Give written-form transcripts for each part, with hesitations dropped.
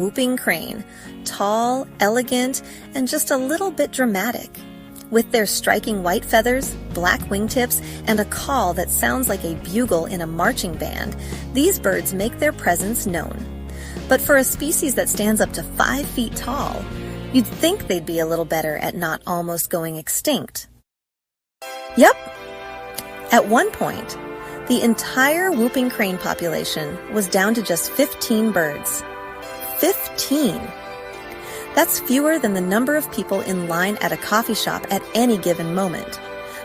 whooping crane, tall, elegant, and just a little bit dramatic. With their striking white feathers, black wingtips, and a call that sounds like a bugle in a marching band, these birds make their presence known. But for a species that stands up to 5 feet tall, you'd think they'd be a little better at not almost going extinct. Yep. At one point, the entire whooping crane population was down to just 15 birds. 15! That's fewer than the number of people in line at a coffee shop at any given moment.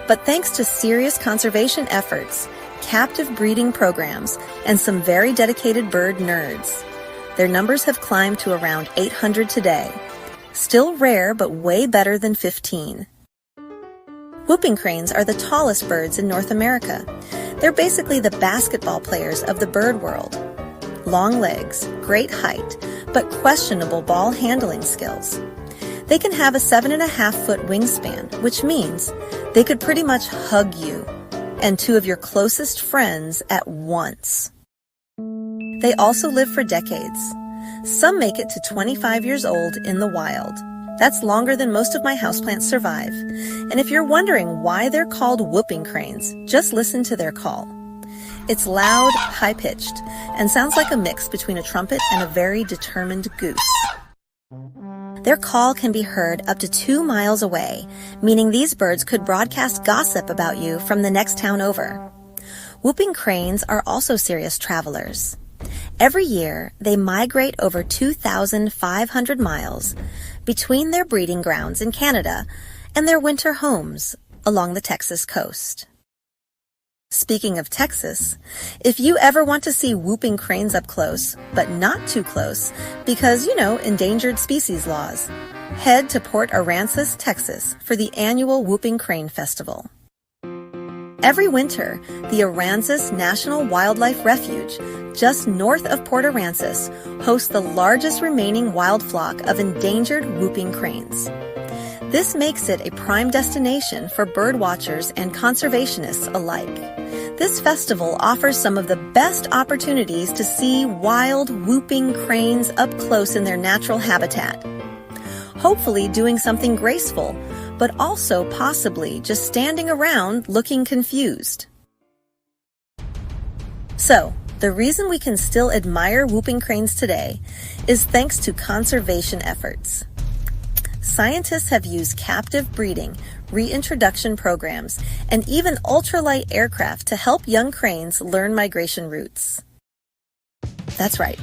But thanks to serious conservation efforts, captive breeding programs, and some very dedicated bird nerds, their numbers have climbed to around 800 today. Still rare, but way better than 15. Whooping cranes are the tallest birds in North America. They're basically the basketball players of the bird world. Long legs, great height, but questionable ball handling skills. They can have a 7.5-foot wingspan, which means they could pretty much hug you and 2 of your closest friends at once. They also live for decades. Some make it to 25 years old in the wild. That's longer than most of my houseplants survive. And if you're wondering why they're called whooping cranes, just listen to their call. It's loud, high-pitched, and sounds like a mix between a trumpet and a very determined goose. Their call can be heard up to 2 miles away, meaning these birds could broadcast gossip about you from the next town over. Whooping cranes are also serious travelers. Every year, they migrate over 2,500 miles between their breeding grounds in Canada and their winter homes along the Texas coast. Speaking of Texas, if you ever want to see whooping cranes up close, but not too close, because, endangered species laws, head to Port Aransas, Texas for the annual Whooping Crane Festival. Every winter, the Aransas National Wildlife Refuge, just north of Port Aransas, hosts the largest remaining wild flock of endangered whooping cranes. This makes it a prime destination for bird watchers and conservationists alike. This festival offers some of the best opportunities to see wild whooping cranes up close in their natural habitat. Hopefully doing something graceful, but also possibly just standing around looking confused. So, the reason we can still admire whooping cranes today is thanks to conservation efforts. Scientists have used captive breeding, reintroduction programs, and even ultralight aircraft to help young cranes learn migration routes. That's right.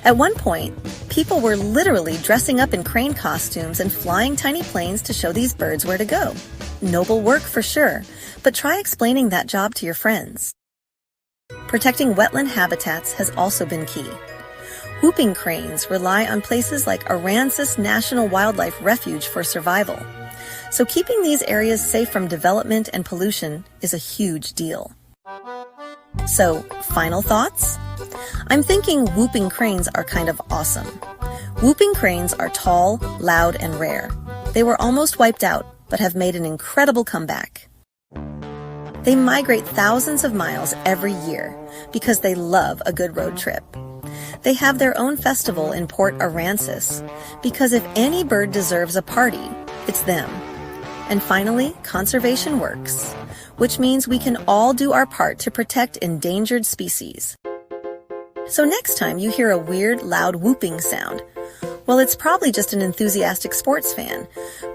At one point, people were literally dressing up in crane costumes and flying tiny planes to show these birds where to go. Noble work for sure, but try explaining that job to your friends. Protecting wetland habitats has also been key. Whooping cranes rely on places like Aransas National Wildlife Refuge for survival. So keeping these areas safe from development and pollution is a huge deal. So, final thoughts? I'm thinking whooping cranes are kind of awesome. Whooping cranes are tall, loud, and rare. They were almost wiped out, but have made an incredible comeback. They migrate thousands of miles every year because they love a good road trip. They have their own festival in Port Aransas because if any bird deserves a party, it's them. And finally, conservation works, which means we can all do our part to protect endangered species. So next time you hear a weird, loud whooping sound, well, it's probably just an enthusiastic sports fan,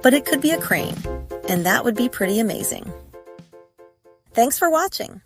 but it could be a crane, and that would be pretty amazing. Thanks for watching.